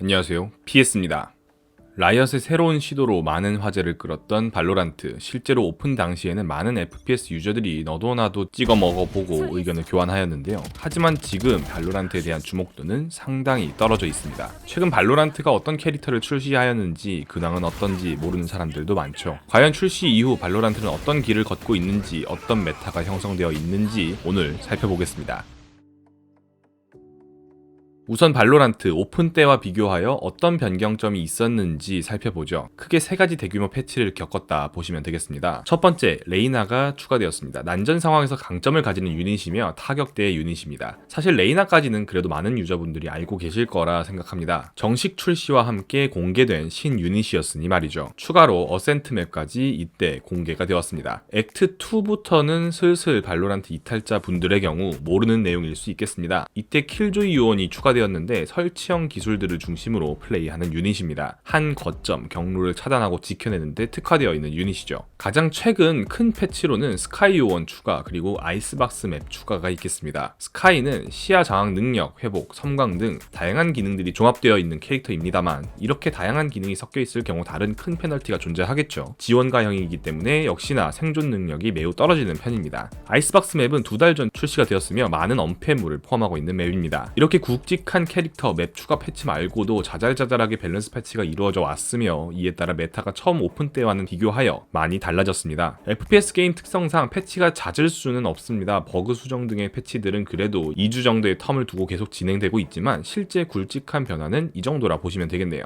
안녕하세요, PS입니다. 라이엇의 새로운 시도로 많은 화제를 끌었던 발로란트. 실제로 오픈 당시에는 많은 FPS 유저들이 너도 나도 찍어 먹어보고 의견을 교환하였는데요. 하지만 지금 발로란트에 대한 주목도는 상당히 떨어져 있습니다. 최근 발로란트가 어떤 캐릭터를 출시하였는지 근황은 어떤지 모르는 사람들도 많죠. 과연 출시 이후 발로란트는 어떤 길을 걷고 있는지, 어떤 메타가 형성되어 있는지 오늘 살펴보겠습니다. 우선 발로란트 오픈 때와 비교하여 어떤 변경점이 있었는지 살펴보죠. 크게 세 가지 대규모 패치를 겪었다 보시면 되겠습니다. 첫 번째, 레이나가 추가되었습니다. 난전 상황에서 강점을 가지는 유닛이며 타격대의 유닛입니다. 사실 레이나까지는 그래도 많은 유저분들이 알고 계실 거라 생각합니다. 정식 출시와 함께 공개된 신 유닛이었으니 말이죠. 추가로 어센트 맵까지 이때 공개가 되었습니다. 액트 2부터는 슬슬 발로란트 이탈자 분들의 경우 모르는 내용일 수 있겠습니다. 이때 킬조이 요원이 추가되었는데 설치형 기술들을 중심으로 플레이하는 유닛입니다. 한 거점, 경로를 차단하고 지켜내는데 특화되어 있는 유닛이죠. 가장 최근 큰 패치로는 스카이 요원 추가, 그리고 아이스박스 맵 추가가 있겠습니다. 스카이는 시야 장악 능력, 회복, 섬광 등 다양한 기능들이 종합되어 있는 캐릭터입니다만, 이렇게 다양한 기능이 섞여 있을 경우 다른 큰 페널티가 존재하겠죠. 지원가형이기 때문에 역시나 생존 능력이 매우 떨어지는 편입니다. 아이스박스 맵은 2달 전 출시가 되었으며 많은 엄폐물을 포함하고 있는 맵입니다. 이렇게 굵직한 캐릭터 맵 추가 패치 말고도 자잘자잘하게 밸런스 패치가 이루어져 왔으며, 이에 따라 메타가 처음 오픈 때와는 비교하여 많이 달라졌습니다. FPS 게임 특성상 패치가 잦을 수는 없습니다. 버그 수정 등의 패치들은 그래도 2주 정도의 텀을 두고 계속 진행되고 있지만, 실제 굵직한 변화는 이 정도라 보시면 되겠네요.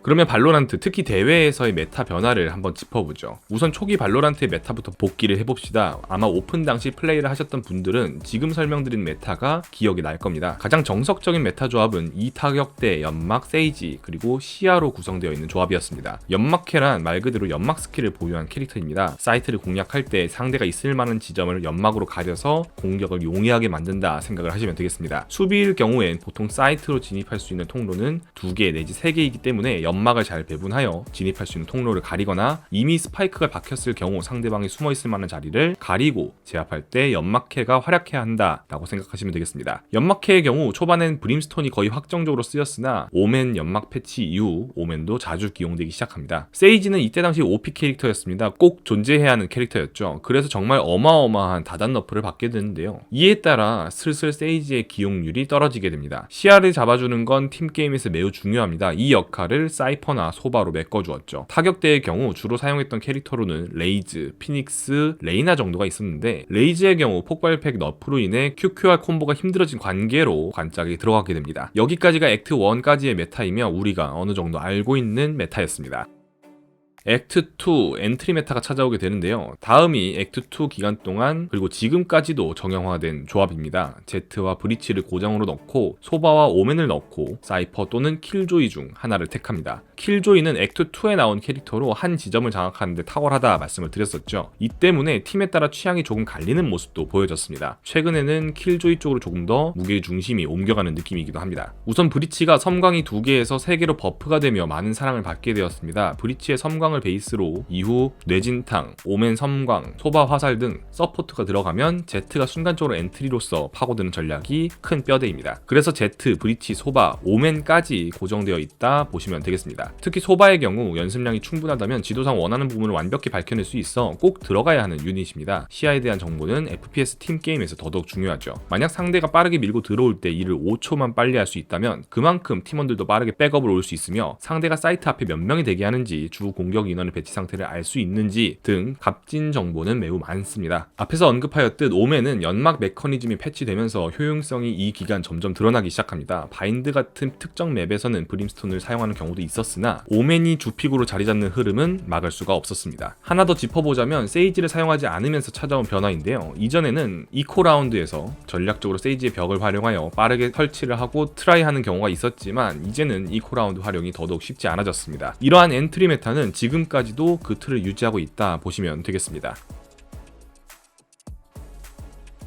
그러면 발로란트, 특히 대회에서의 메타 변화를 한번 짚어보죠. 우선 초기 발로란트의 메타부터 복기를 해봅시다. 아마 오픈 당시 플레이를 하셨던 분들은 지금 설명드린 메타가 기억이 날 겁니다. 가장 정석적인 메타 조합은 2타격대, 연막, 세이지, 그리고 시야로 구성되어 있는 조합이었습니다. 연막캐란 말 그대로 연막 스킬을 보유한 캐릭터입니다. 사이트를 공략할 때 상대가 있을 만한 지점을 연막으로 가려서 공격을 용이하게 만든다 생각을 하시면 되겠습니다. 수비일 경우엔 보통 사이트로 진입할 수 있는 통로는 2개 내지 3개이기 때문에 연막을 잘 배분하여 진입할 수 있는 통로를 가리거나, 이미 스파이크가 박혔을 경우 상대방이 숨어있을 만한 자리를 가리고 제압할 때 연막캐가 활약해야 한다 라고 생각하시면 되겠습니다. 연막캐의 경우 초반엔 브림스톤이 거의 확정적으로 쓰였으나 오멘 연막 패치 이후 오멘도 자주 기용되기 시작합니다. 세이지는 이때 당시 OP 캐릭터였습니다. 꼭 존재해야 하는 캐릭터였죠. 그래서 정말 어마어마한 다단 너프를 받게 되는데요. 이에 따라 슬슬 세이지의 기용률이 떨어지게 됩니다. 시야를 잡아주는 건 팀게임에서 매우 중요합니다. 이 역할을 사이퍼나 소바로 메꿔주었죠. 타격대의 경우 주로 사용했던 캐릭터로는 레이즈, 피닉스, 레이나 정도가 있었는데, 레이즈의 경우 폭발팩 너프로 인해 QQR 콤보가 힘들어진 관계로 관짝이 들어가게 됩니다. 여기까지가 액트 1까지의 메타이며 우리가 어느 정도 알고 있는 메타였습니다. 액트 2 엔트리 메타가 찾아오게 되는데요. 다음이 액트 2 기간 동안 그리고 지금까지도 정형화된 조합입니다. 제트와 브리치를 고정으로 넣고 소바와 오멘을 넣고 사이퍼 또는 킬조이 중 하나를 택합니다. 킬조이는 액트 2에 나온 캐릭터로 한 지점을 장악하는 데 탁월하다 말씀을 드렸었죠. 이 때문에 팀에 따라 취향이 조금 갈리는 모습도 보여졌습니다. 최근에는 킬조이 쪽으로 조금 더 무게 중심이 옮겨가는 느낌이기도 합니다. 우선 브리치가 섬광이 2개에서 3개로 버프가 되며 많은 사랑을 받게 되었습니다. 브리치의 섬광 베이스로 이후 뇌진탕, 오멘 섬광, 소바 화살 등 서포트가 들어가면 제트가 순간적으로 엔트리로서 파고드는 전략이 큰 뼈대입니다. 그래서 제트, 브리치, 소바, 오멘까지 고정되어 있다 보시면 되겠습니다. 특히 소바의 경우 연습량이 충분하다면 지도상 원하는 부분을 완벽히 밝혀낼 수 있어 꼭 들어가야 하는 유닛입니다. 시야에 대한 정보는 FPS 팀 게임에서 더더욱 중요하죠. 만약 상대가 빠르게 밀고 들어올 때 이를 5초만 빨리 할 수 있다면 그만큼 팀원들도 빠르게 백업을 올 수 있으며, 상대가 사이트 앞에 몇 명이 대기하는지, 주 공격 인원의 배치 상태를 알 수 있는지 등 값진 정보는 매우 많습니다. 앞에서 언급하였듯 오멘은 연막 메커니즘이 패치되면서 효용성이 이 기간 점점 드러나기 시작합니다. 바인드 같은 특정 맵에서는 브림스톤을 사용하는 경우도 있었으나 오멘이 주픽으로 자리 잡는 흐름은 막을 수가 없었습니다. 하나 더 짚어보자면 세이지를 사용하지 않으면서 찾아온 변화인데요. 이전에는 이코 라운드에서 전략적으로 세이지의 벽을 활용하여 빠르게 설치를 하고 트라이하는 경우가 있었지만, 이제는 이코 라운드 활용이 더더욱 쉽지 않아졌습니다. 이러한 엔트리 메타는 지금까지도 그 틀을 유지하고 있다 보시면 되겠습니다.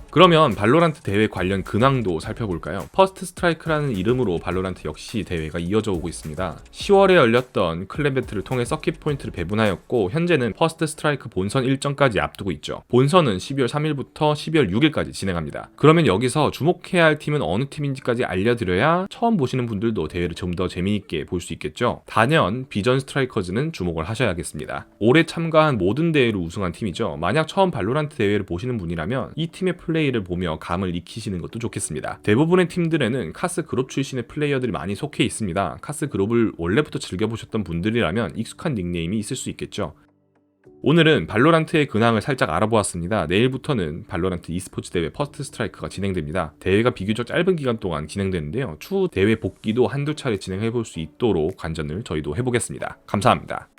그러면 발로란트 대회 관련 근황도 살펴볼까요? 퍼스트 스트라이크라는 이름으로 발로란트 역시 대회가 이어져 오고 있습니다. 10월에 열렸던 클랜 배틀을 통해 서킷 포인트를 배분하였고 현재는 퍼스트 스트라이크 본선 일정까지 앞두고 있죠. 본선은 12월 3일부터 12월 6일까지 진행합니다. 그러면 여기서 주목해야 할 팀은 어느 팀인지까지 알려드려야 처음 보시는 분들도 대회를 좀 더 재미있게 볼 수 있겠죠. 단연 비전 스트라이커즈는 주목을 하셔야겠습니다. 올해 참가한 모든 대회를 우승한 팀이죠. 만약 처음 발로란트 대회를 보시는 분이라면 이 팀의 플레이를 보며 감을 익히시는 것도 좋겠습니다. 대부분의 팀들에는 카스 그룹 출신의 플레이어들이 많이 속해 있습니다. 카스 그룹을 원래부터 즐겨보셨던 분들이라면 익숙한 닉네임이 있을 수 있겠죠. 오늘은 발로란트의 근황을 살짝 알아보았습니다. 내일부터는 발로란트 e스포츠 대회 퍼스트 스트라이크가 진행됩니다. 대회가 비교적 짧은 기간 동안 진행되는데요. 추후 대회 복귀도 한두 차례 진행해볼 수 있도록 관전을 저희도 해보겠습니다. 감사합니다.